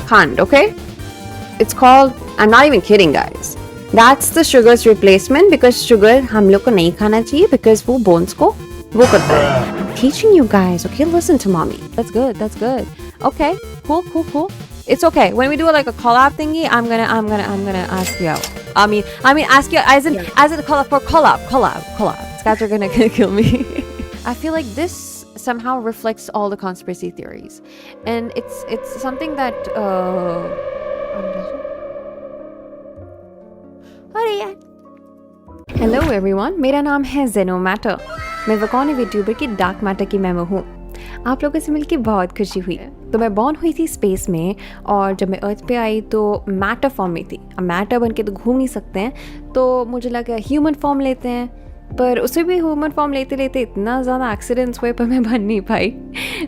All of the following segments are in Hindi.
khand, okay? It's called, I'm not even kidding guys. That's the sugar's replacement because sugar हम लोग को नहीं खाना चाहिए because वो bones को वो करता है. I'm teaching you guys, okay? Listen to mommy. That's good. That's good. Okay. Cool. It's okay. When we do like a collab thingy, I'm gonna ask you out. I mean ask you as in collab. These guys are gonna kill me. I feel like this somehow reflects all the conspiracy theories, and it's something that hello everyone, मेरा नाम है जेनो मैटर. मैं वकौन यूट्यूबर की डार्क मैटर की मेमो हूँ. आप लोगों से मिलकर बहुत खुशी हुई. तो मैं बॉर्न हुई थी स्पेस में, और जब मैं अर्थ पे आई तो मैटर फॉर्म में थी. अब मैटर बन के तो घूम नहीं सकते हैं, तो मुझे लगा ह्यूमन फॉर्म लेते हैं. पर उसे भी ह्यूमन फॉर्म लेते लेते इतना ज़्यादा एक्सीडेंट्स हुए पर मैं बन नहीं पाई.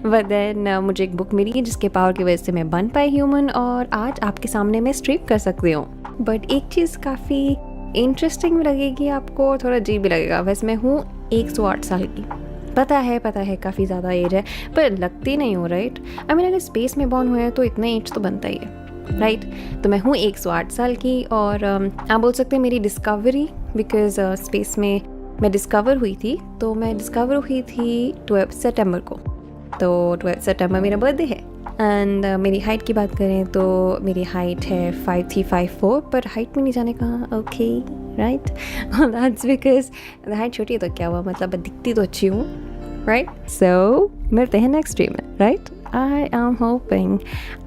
बट देन मुझे एक बुक मिली जिसके पावर की वजह से मैं बन पाई ह्यूमन, और आज आपके सामने मैं स्ट्रीम कर सकती हूँ. बट एक चीज़ काफ़ी इंटरेस्टिंग लगेगी आपको, थोड़ा अजीब भी लगेगा. वैसे मैं हूँ 108 साल की. पता है काफ़ी ज़्यादा एज है, पर लगती नहीं हो, राइट? आई मीन अगर स्पेस में बॉर्न हुए हैं तो इतना एज तो बनता ही है, राइट? तो मैं हूँ 108 साल की, और आप बोल सकते हैं मेरी डिस्कवरी, बिकॉज स्पेस में मैं डिस्कवर हुई थी. तो मैं डिस्कवर हुई थी 12 सितंबर को. तो 12 सितंबर मेरा बर्थडे है. एंड मेरी हाइट की बात करें तो मेरी हाइट है 5'3", 5'4", पर हाइट में नहीं जाने कहा, okay, right? That's because height छोटी है तो क्या हुआ, मतलब दिखती तो अच्छी हूँ, राइट? सो मिलते हैं नेक्स्ट स्ट्रीम में, right? I am hoping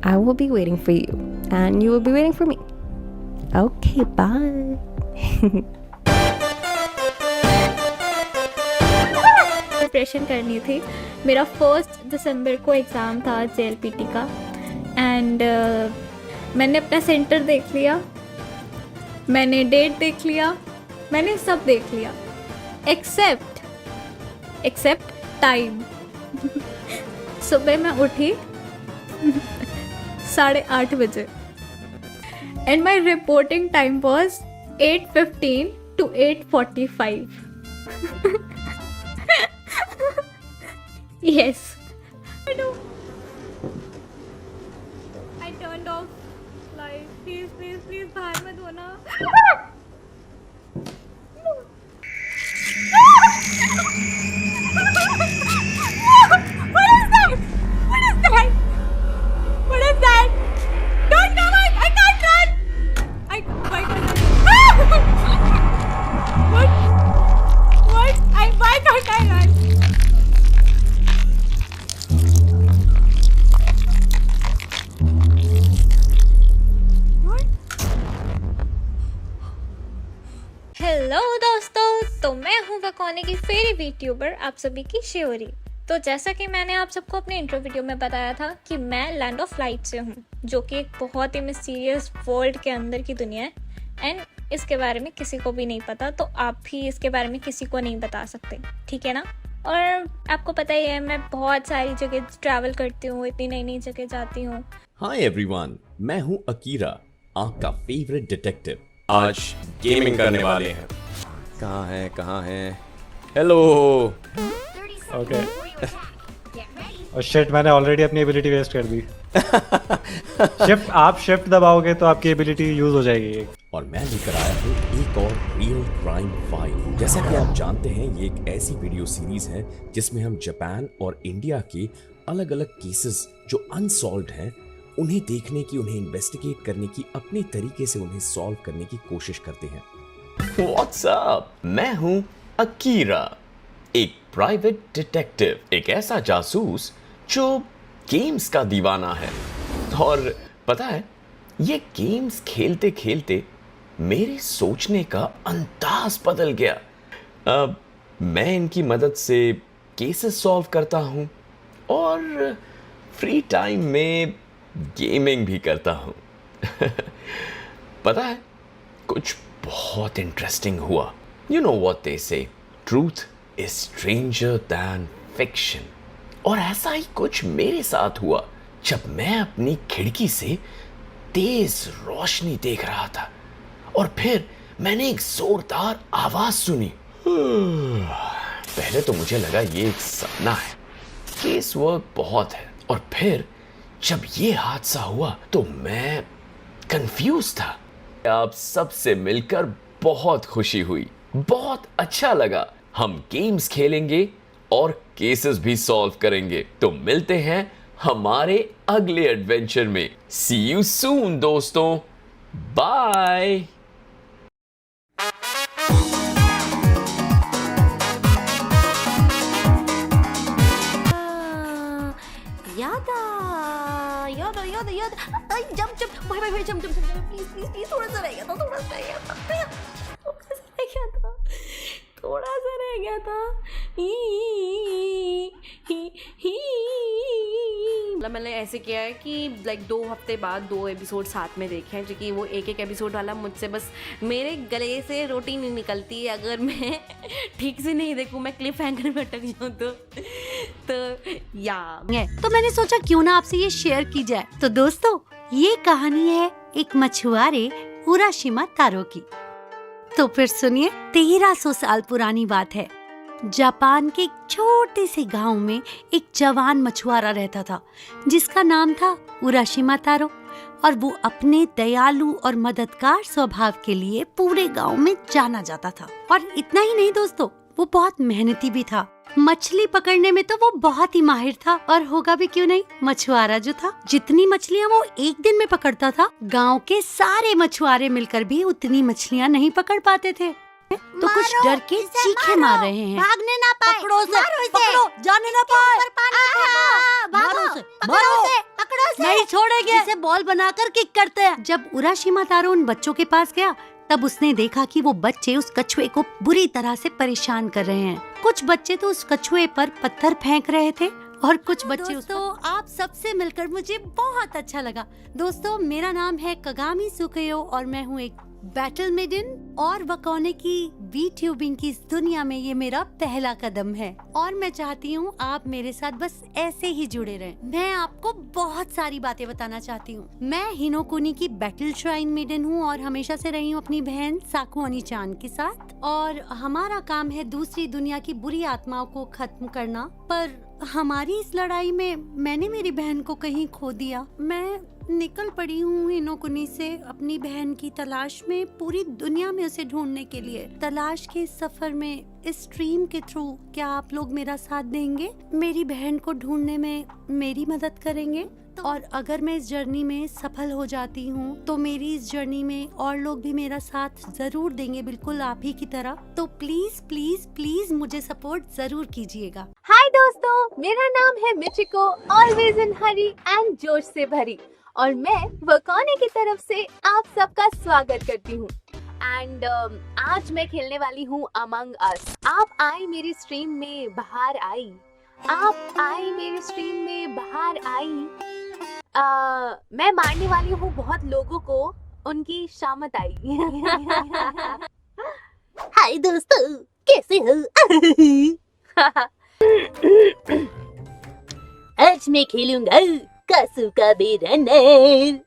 I will be waiting for you and you will be waiting for me. Okay, bye. Preparation करनी थी. मेरा 1 दिसंबर को एग्ज़ाम था JLPT का, एंड मैंने अपना सेंटर देख लिया, मैंने डेट देख लिया, मैंने सब देख लिया एक्सेप्ट टाइम. सुबह मैं उठी 8:30 बजे, and my reporting time was 8:15 to 8:45. Yes. I know. I turned off light. Please, बाहर मत होना. What is that? Don't come on! I can't run. Why can't I run? Hello दोस्तों, तो मैं हूँ वकौने की फेवरेट यूट्यूबर, आप सभी की शिवरी. तो जैसा कि मैंने आप सबको अपने इंट्रो वीडियो में बताया था कि मैं लैंड ऑफ लाइट से हूँ, जो कि एक बहुत ही मिस्टीरियस वर्ल्ड के अंदर की दुनिया है. एंड इसके बारे में किसी को भी नहीं पता, तो आप भी इसके बारे में किसी को नहीं बता सकते, ठीक है ना? और आपको पता ही है मैं बहुत सारी जगह ट्रैवल करती हूँ, इतनी नई जगह जाती हूँ. हाय एवरीवन, मैं हूँ अकीरा, आपका फेवरेट डिटेक्टिव. आज गेमिंग करने वाले हैं. कहाँ है? हेलो. ओके. और शिट, मैंने ऑलरेडी अपनी एबिलिटी वेस्ट कर दी. शिफ्ट दबाओगे तो आपकी एबिलिटी यूज हो जाएगी. और मैं लेकर आया हूँ एक और रियल क्राइम फाइल. जैसा कि आप जानते हैं, ये एक ऐसी वीडियो सीरीज है जिसमें हम जापान और इंडिया के अलग अलग केसेस जो अनसॉल्व्ड हैं उन्हें देखने की, उन्हें इन्वेस्टिगेट करने की, अपने तरीके से उन्हें सॉल्व करने की कोशिश करते हैं. What's up? मैं हूं अकीरा, एक प्राइवेट डिटेक्टिव, एक ऐसा जासूस जो गेम्स का दीवाना है. और पता है, ये गेम्स खेलते खेलते मेरे सोचने का अंदाज बदल गया. अब मैं इनकी मदद से केसेस सॉल्व करता हूं और फ्री टाइम में गेमिंग भी करता हूं. पता है, कुछ बहुत इंटरेस्टिंग हुआ. You know what they say, truth is stranger than fiction. और ऐसा ही कुछ मेरे साथ हुआ जब मैं अपनी खिड़की से तेज रोशनी देख रहा था, और फिर मैंने एक जोरदार आवाज सुनी. पहले तो मुझे लगा ये एक सपना है, केस वर्क बहुत है. और फिर जब ये हादसा हुआ तो मैं कंफ्यूज था। आप सबसे मिलकर बहुत खुशी हुई, बहुत अच्छा लगा। हम गेम्स खेलेंगे और केसेस भी सॉल्व करेंगे। तो मिलते हैं हमारे अगले एडवेंचर में। सी यू सून दोस्तों, बाय। भाई जंप प्लीज प्लीज प्लीज, थोड़ा सा रह गया था, थोड़ा सा रह गया था। मतलब मैंने ऐसे किया है कि लाइक 2 हफ्ते बाद 2 एपिसोड साथ में देखे हैं, क्योंकि वो एक एपिसोड वाला मुझसे बस मेरे गले से रोटी नहीं निकलती है। अगर मैं ठीक से नहीं देखूं, मैं क्लिफ हैंगर में अटक जाऊं तो या तो मैंने सोचा क्यों ना आपसे ये शेयर की जाए। तो दोस्तों, ये कहानी है एक मछुआरे उराशिमा तारो की। तो फिर सुनिए, 1300 साल पुरानी बात है। जापान के एक छोटे से गांव में एक जवान मछुआरा रहता था जिसका नाम था उराशिमा तारो, और वो अपने दयालु और मददगार स्वभाव के लिए पूरे गांव में जाना जाता था। और इतना ही नहीं दोस्तों, वो बहुत मेहनती भी था। मछली पकड़ने में तो वो बहुत ही माहिर था, और होगा भी क्यों नहीं। मछुआरा जो था, जितनी मछलियाँ वो एक दिन में पकड़ता था, गांव के सारे मछुआरे मिलकर भी उतनी मछलियाँ नहीं पकड़ पाते थे। तो कुछ डर के चीखे मार रहे हैं, भागने ना पाए, पकड़ो, जाने ना पाए, मारो से, नहीं छोड़ेंगे, इसे बॉल बनाकर किक करते हैं। जब उराशिमा तारो उन बच्चों के पास गया, तब उसने देखा कि वो बच्चे उस कछुए को बुरी तरह से परेशान कर रहे हैं। कुछ बच्चे तो उस कछुए पर पत्थर फेंक रहे थे और कुछ बच्चे दोस्तों, आप सबसे मिलकर मुझे बहुत अच्छा लगा। दोस्तों, मेरा नाम है कगामी सुकेयो और मैं हूँ एक बैटल मेडन, और वकोने की वीट्यूबिंग की इस दुनिया में ये मेरा पहला कदम है, और मैं चाहती हूँ आप मेरे साथ बस ऐसे ही जुड़े रहें। मैं आपको बहुत सारी बातें बताना चाहती हूँ। मैं हिनोकुनी की बैटल श्राइन मेडन हूँ और हमेशा से रही हूँ अपनी बहन साकुओनी चान के साथ, और हमारा काम है दूसरी दुनिया की बुरी आत्माओं को खत्म करना। पर हमारी इस लड़ाई में मैंने मेरी बहन को कहीं खो दिया। मैं निकल पड़ी हूँ हिनोकुनी से अपनी बहन की तलाश में, पूरी दुनिया में उसे ढूंढने के लिए। तलाश के सफर में इस स्ट्रीम के थ्रू क्या आप लोग मेरा साथ देंगे, मेरी बहन को ढूंढने में मेरी मदद करेंगे? और अगर मैं इस जर्नी में सफल हो जाती हूँ तो मेरी इस जर्नी में और लोग भी मेरा साथ जरूर देंगे, बिल्कुल आप ही की तरह। तो प्लीज प्लीज प्लीज मुझे सपोर्ट जरूर कीजिएगा। हाय दोस्तों, मेरा नाम है Michiko, always in Hari and जोश से भरी, और मैं वकोने की तरफ से आप सबका स्वागत करती हूँ। एंड आज मैं खेलने वाली हूँ अमंग अस। आप आए मेरी स्ट्रीम में बाहर आई, आप आए मेरी स्ट्रीम में बाहर आई। मैं मारने वाली हूँ बहुत लोगों को, उनकी शामत आई। हाय दोस्तों, कैसे हो? आज मैं खेलूंगा कासू का बेरनर।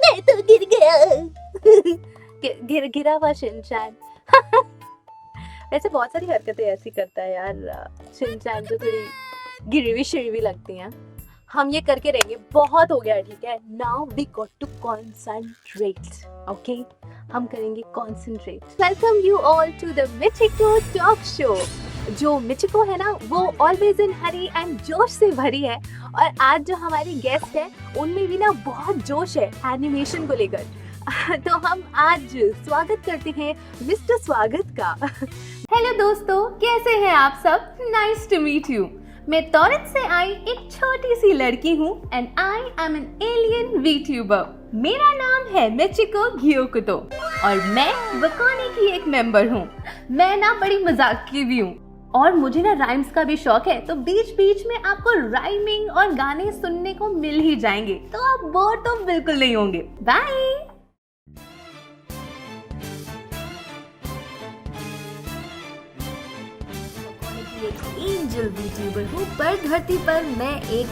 मैं तो गिर गया। गिरा हुआ शिनचैन। वैसे बहुत सारी हरकतें ऐसी करता है यार शिनचैन, जो थोड़ी गिरवी शिरवी लगती हैं। हम ये करके रहेंगे, बहुत हो गया, ठीक है। Now we got to concentrate, okay? हम करेंगे concentrate. Welcome you all to the Michiko talk show. जो मिचिको है ना, वो ऑलवेज इन हरी एंड जोश से भरी है, और आज जो हमारी गेस्ट है उनमें भी ना बहुत जोश है एनिमेशन को लेकर। तो हम आज स्वागत करते हैं मिस्टर स्वागत का। हेलो दोस्तों, कैसे हैं आप सब? Nice to meet you. मैं तौरत से आई एक छोटी सी लड़की हूँ and I am an alien VTuber. मेरा नाम है मिचिको घियोकुतो और मैं वकोने की एक मेंबर हूँ। मैं ना बड़ी मजाकी भी हूँ और मुझे ना राइम्स का भी शौक है, तो बीच बीच में आपको राइमिंग और गाने सुनने को मिल ही जाएंगे, तो आप बोर तो बिल्कुल नहीं होंगे। बाय। एंजल वीट्यूबर हूँ, पर धरती पर मैं एक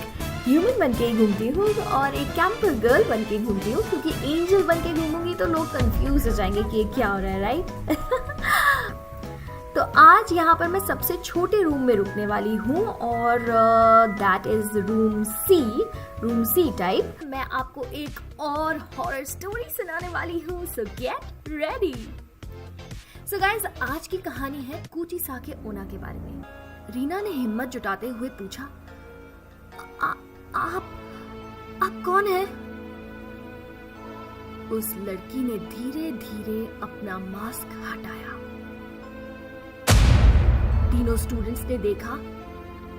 ह्यूमन बन के घूमती हूँ और एक कैंपर गर्ल बन के घूमती हूँ, क्योंकि एंजल बन के घूमूंगी तो लोग कंफ्यूज हो जाएंगे कि ये क्या हो रहा है, राइट? तो तो आज यहाँ पर मैं सबसे छोटे रूम में रुकने वाली हूँ और that is room C type. मैं आपको एक और हॉरर स्टोरी सुनाने वाली हूँ, so get ready. So guys, आज की कहानी है कुचिसाके ओना के बारे में। रीना ने हिम्मत जुटाते हुए पूछा, आप कौन है? उस लड़की ने धीरे धीरे अपना मास्क हटाया। तीनों स्टूडेंट्स ने देखा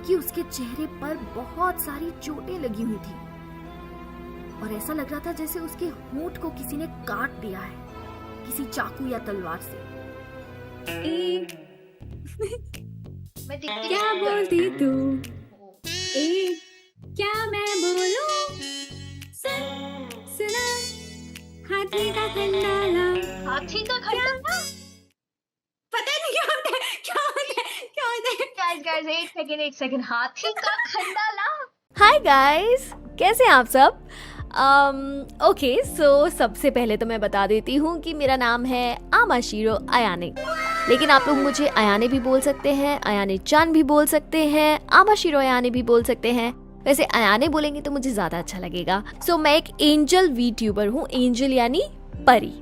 कि उसके चेहरे पर बहुत सारी चोटें लगी हुई थी और ऐसा लग रहा था जैसे उसके होंठ को किसी ने काट दिया है, किसी चाकू या तलवार से। क्या बोलती तू? क्या मैं बोलूं? सुना हाथी का खंडाला। हाथी का खंडाला? पता नहीं क्या होता है। एक सेकंड, हाथी का खंडाला। हाय गाइस, कैसे हैं आप सब? ओके, सो सबसे पहले तो मैं बता देती हूँ कि मेरा नाम है आमाशिरो अयाने, लेकिन आप लोग मुझे अयाने भी बोल सकते हैं, अयाने चान भी बोल सकते हैं, आमाशिरो अयाने भी बोल सकते हैं। वैसे अयाने बोलेंगे तो मुझे ज़्यादा अच्छा लगेगा। सो मैं एक एंजल वीट्यूबर हूँ, एंजल यानी परी,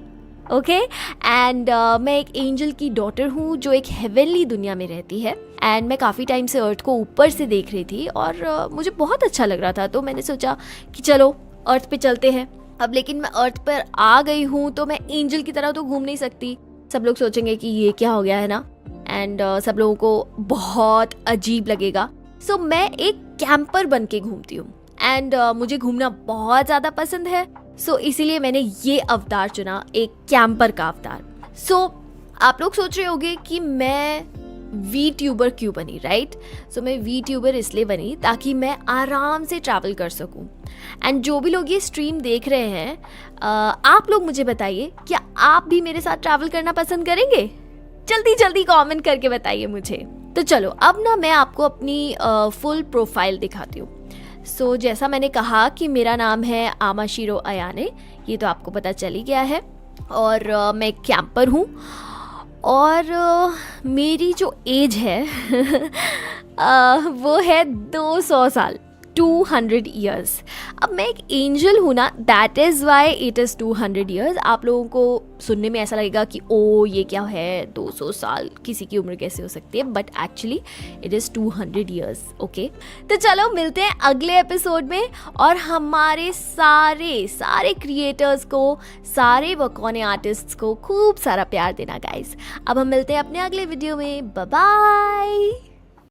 ओके। एंड मैं एक एंजल की डॉटर हूँ जो एक हेवनली दुनिया में रहती है। एंड मैं काफ़ी टाइम से अर्थ को ऊपर से देख रही थी और मुझे बहुत अच्छा लग रहा था, तो मैंने सोचा कि चलो अर्थ पे चलते हैं। अब लेकिन मैं अर्थ पर आ गई हूँ तो मैं एंजल की तरह तो घूम नहीं सकती, सब लोग सोचेंगे कि ये क्या हो गया है ना, एंड सब लोगों को बहुत अजीब लगेगा। सो मैं एक कैंपर बन के घूमती हूँ एंड मुझे घूमना बहुत ज़्यादा पसंद है। सो इसीलिए मैंने ये अवतार चुना, एक कैंपर का अवतार। सो आप लोग सोच रहे होंगे कि मैं वी ट्यूबर क्यों बनी, राइट? सो मैं वी ट्यूबर इसलिए बनी ताकि मैं आराम से ट्रैवल कर सकूं। एंड जो भी लोग ये स्ट्रीम देख रहे हैं, आप लोग मुझे बताइए, क्या आप भी मेरे साथ ट्रैवल करना पसंद करेंगे? जल्दी जल्दी कमेंट करके बताइए मुझे। तो चलो अब ना मैं आपको अपनी फुल प्रोफाइल दिखाती हूँ। सो जैसा मैंने कहा कि मेरा नाम है आमाशिरो अयाने, ये तो आपको पता चल ही गया है। और मैं एक कैंपर हूँ और मेरी जो एज है वो है 200 साल, 200 ईयर्स। अब मैं एक एंजल हूँ ना, that is why it is 200 years. आप लोगों को सुनने में ऐसा लगेगा कि ओ ये क्या है, 200 साल किसी की उम्र कैसे हो सकती है, but actually it is 200 years, okay. तो चलो मिलते हैं अगले एपिसोड में और हमारे सारे क्रिएटर्स को, सारे वकोने आर्टिस्ट्स को खूब सारा प्यार देना गाइस। अब हम मिलते हैं अपने अगले वीडियो में, बाय बाय।